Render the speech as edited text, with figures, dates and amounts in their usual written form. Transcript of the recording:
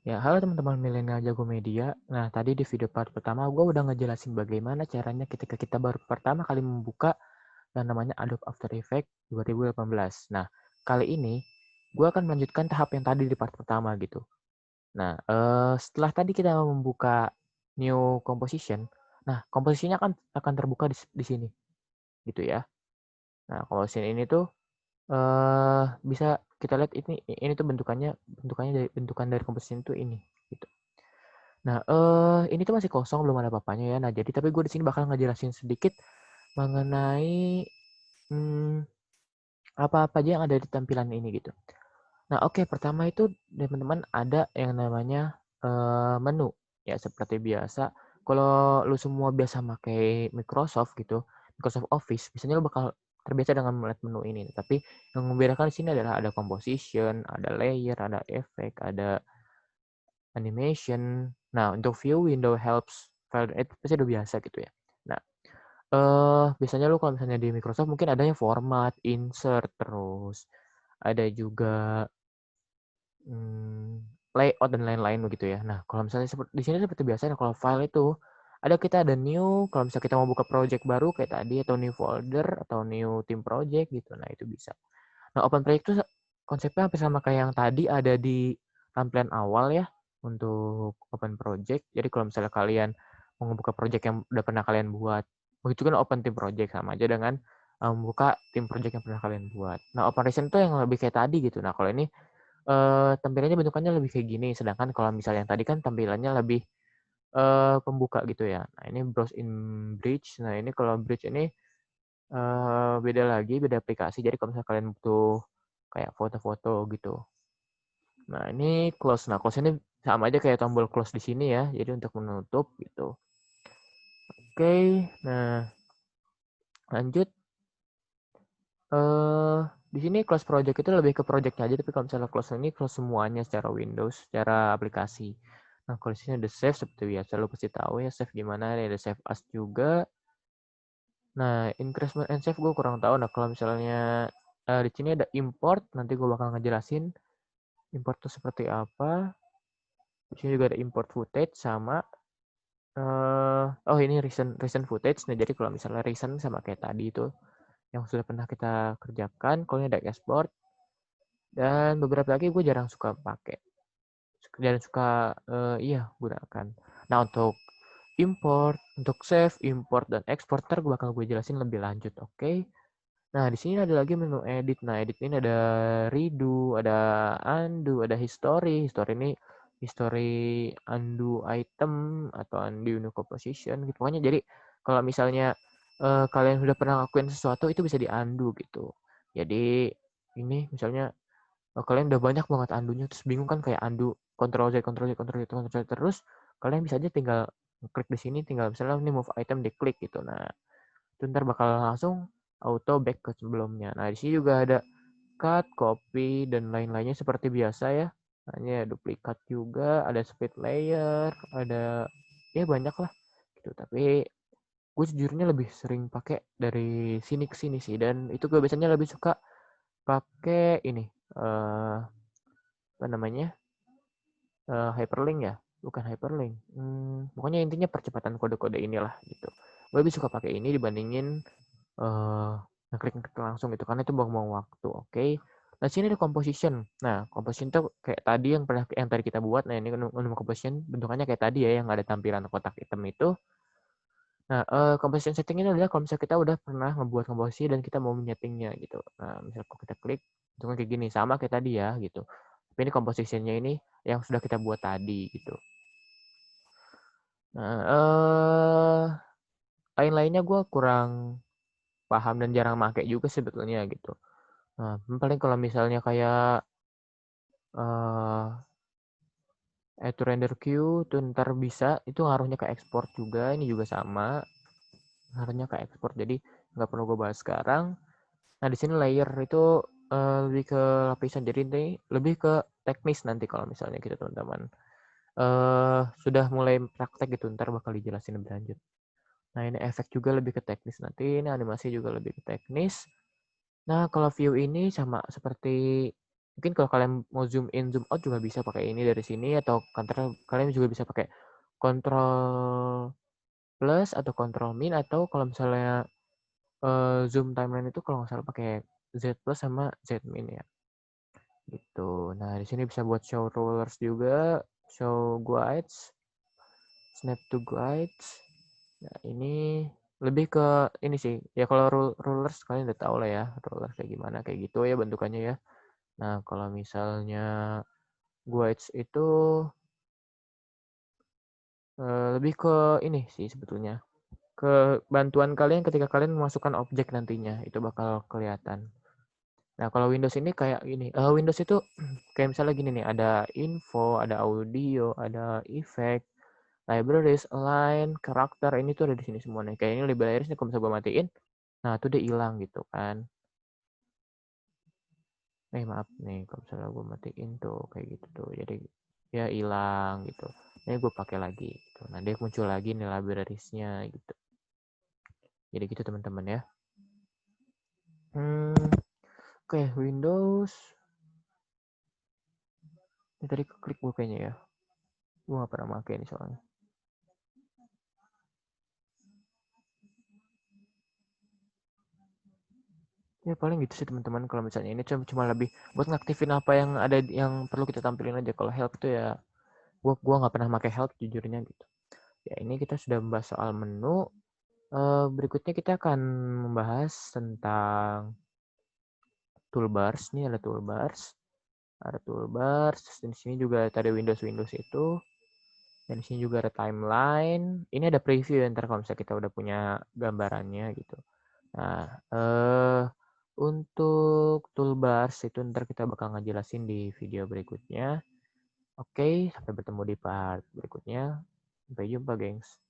Ya, halo teman-teman milenial jago media. Nah, tadi di video part pertama gue udah ngejelasin bagaimana caranya ketika kita baru pertama kali membuka yang namanya Adobe After Effects 2018. Nah, kali ini gue akan melanjutkan tahap yang tadi di part pertama gitu. Nah, setelah tadi kita membuka new composition, nah komposisinya akan terbuka di sini gitu ya. Nah, composition ini tuh bisa kita lihat ini tuh bentukannya dari bentukan dari composition tuh ini gitu. Nah, ini tuh masih kosong, belum ada apa-apanya ya. Nah, jadi tapi gue di sini bakal ngejelasin sedikit mengenai hmm, apa-apa aja yang ada di tampilan ini gitu. Nah, oke, pertama itu teman-teman ada yang namanya menu ya seperti biasa. Kalau lu semua biasa pakai Microsoft gitu, Microsoft Office, biasanya lu bakal terbiasa dengan melihat menu ini. Tapi yang membedakan di sini adalah ada composition, ada layer, ada effect, ada animation. Nah, untuk view window helps file itu pasti udah biasa gitu ya. Nah, biasanya lu kalau misalnya di Microsoft mungkin adanya format, insert, terus ada juga layout dan lain-lain begitu ya. Nah, kalau misalnya di sini seperti biasa, kalau file itu kita ada new, kalau misalnya kita mau buka project baru kayak tadi atau new folder atau new team project gitu. Nah, itu bisa. Nah, open project itu konsepnya hampir sama kayak yang tadi ada di tampilan awal ya untuk open project. Jadi kalau misalnya kalian mau membuka project yang udah pernah kalian buat, begitu kan open team project sama aja dengan membuka tim project yang pernah kalian buat. Nah, operation itu yang lebih kayak tadi gitu. Nah, kalau ini tampilannya bentukannya lebih kayak gini. Sedangkan kalau misalnya yang tadi kan tampilannya lebih pembuka gitu ya. Nah, ini browse in bridge. Nah, ini kalau bridge ini beda lagi, beda aplikasi. Jadi kalau misalnya kalian butuh kayak foto-foto gitu. Nah, ini close. Nah, close ini sama aja kayak tombol close di sini ya. Jadi untuk menutup gitu. Oke, nah lanjut. Di sini close project itu lebih ke project aja, tapi kalau misalnya close ini close semuanya secara Windows, secara aplikasi. Nah, kalau di sini ada save seperti biasa, lo pasti tahu ya save gimana. Ada save as juga. Nah, increment and save gue kurang tahu. Nah, kalau misalnya di sini ada import, nanti gue bakal ngejelasin import itu seperti apa. Di sini juga ada import footage sama oh ini recent footage. Nah, jadi kalau misalnya recent sama kayak tadi itu yang sudah pernah kita kerjakan, kalau ini ada export dan beberapa lagi gue jarang suka pakai. Dan suka iya gunakan. Nah, untuk import, untuk save, import dan export gue bakal gue jelasin lebih lanjut, oke? Nah, di sini ada lagi menu edit. Nah, edit ini ada redo, ada undo, ada history. History ini history undo item atau undo new composition gitu. Pokoknya jadi kalau misalnya kalian sudah pernah lakuin sesuatu itu bisa di undo gitu. Jadi ini misalnya kalian udah banyak banget undo-nya terus bingung kan kayak undo Ctrl Z Ctrl Z Ctrl Z Ctrl Z terus kalian bisa aja tinggal klik di sini tinggal misalnya ini move item diklik gitu. Nah, itu ntar bakal langsung auto back ke sebelumnya. Nah, di sini juga ada cut, copy dan lain-lainnya seperti biasa ya. Nah, ini ada duplikat juga, ada split layer, ada ya banyak lah gitu. Tapi gue sejujurnya lebih sering pakai dari sini ke sini sih dan itu gue biasanya lebih suka pakai ini apa namanya hyperlink ya, bukan hyperlink. Pokoknya intinya percepatan kode-kode inilah gitu. Gue lebih suka pakai ini dibandingin ngeklik langsung gitu karena itu buang-buang waktu. Oke. Nah, sini ada composition. Nah, composition tuh kayak tadi yang tadi kita buat. Nah, ini menu composition bentukannya kayak tadi ya yang ada tampilan kotak hitam itu. Nah, composition setting ini adalah kalau misalnya kita udah pernah ngebuat komposisi dan kita mau menyetingnya gitu. Nah, misalnya kita klik, bentuknya kayak gini, sama kayak tadi ya gitu. Tapi ini compositionnya ini yang sudah kita buat tadi gitu. Nah, lain-lainnya gue kurang paham dan jarang pakai juga sebetulnya gitu. Nah, paling kalau misalnya kayak to render queue tuh ntar bisa, itu ngaruhnya ke export juga, ini juga sama, ngaruhnya ke export, jadi nggak perlu gue bahas sekarang. Nah, di sini layer itu lebih ke lapisan, jadi ini lebih ke teknis nanti kalau misalnya gitu teman-teman. Sudah mulai praktek gitu, ntar bakal dijelasin lebih lanjut. Nah, ini efek juga lebih ke teknis nanti, ini animasi juga lebih ke teknis. Nah, kalau view ini sama seperti Mungkin kalau kalian mau zoom in, zoom out juga bisa pakai ini dari sini, atau kalian juga bisa pakai Ctrl plus atau Ctrl min, atau kalau misalnya zoom timeline itu kalau nggak salah pakai Z plus sama Z min ya. Gitu. Nah, di sini bisa buat show rulers juga, show guides, snap to guides. Nah, ini lebih ke ini sih. Ya kalau rulers kalian udah tahu lah ya, rulers kayak gimana, kayak gitu ya bentukannya ya. Nah, kalau misalnya guides itu lebih ke ini sih sebetulnya. Ke bantuan kalian ketika kalian memasukkan objek nantinya, itu bakal kelihatan. Nah, kalau Windows ini kayak gini, Windows itu kayak misalnya gini nih, ada info, ada audio, ada effect, libraries, align, karakter, ini tuh ada di sini semua nih. Kayak ini libraries nih, kalau misalnya gue matiin, nah itu dia hilang gitu kan. Maaf nih, kalau misalnya gue matiin tuh kayak gitu tuh, jadi ya hilang gitu. Ini gue pakai lagi. Gitu. Nah, dia muncul lagi nih librariesnya gitu. Jadi gitu teman-teman ya. Oke, Windows. Ini tadi klik gue kayaknya ya. Gue gak pernah pakai ini soalnya. Ya paling gitu sih teman-teman, kalau misalnya ini cuma lebih buat ngaktifin apa yang ada yang perlu kita tampilin aja. Kalau help itu ya gua nggak pernah pakai help jujurnya gitu. Ya ini kita sudah membahas soal menu. Berikutnya kita akan membahas tentang toolbars. Ini ada toolbars. Ada toolbars. Di sini juga ada Windows itu. Dan di sini juga ada timeline. Ini ada preview ya, ntar kalau misalnya kita udah punya gambarannya gitu. Nah, untuk toolbars itu ntar kita bakal ngejelasin di video berikutnya. Oke, sampai bertemu di part berikutnya. Sampai jumpa, gengs.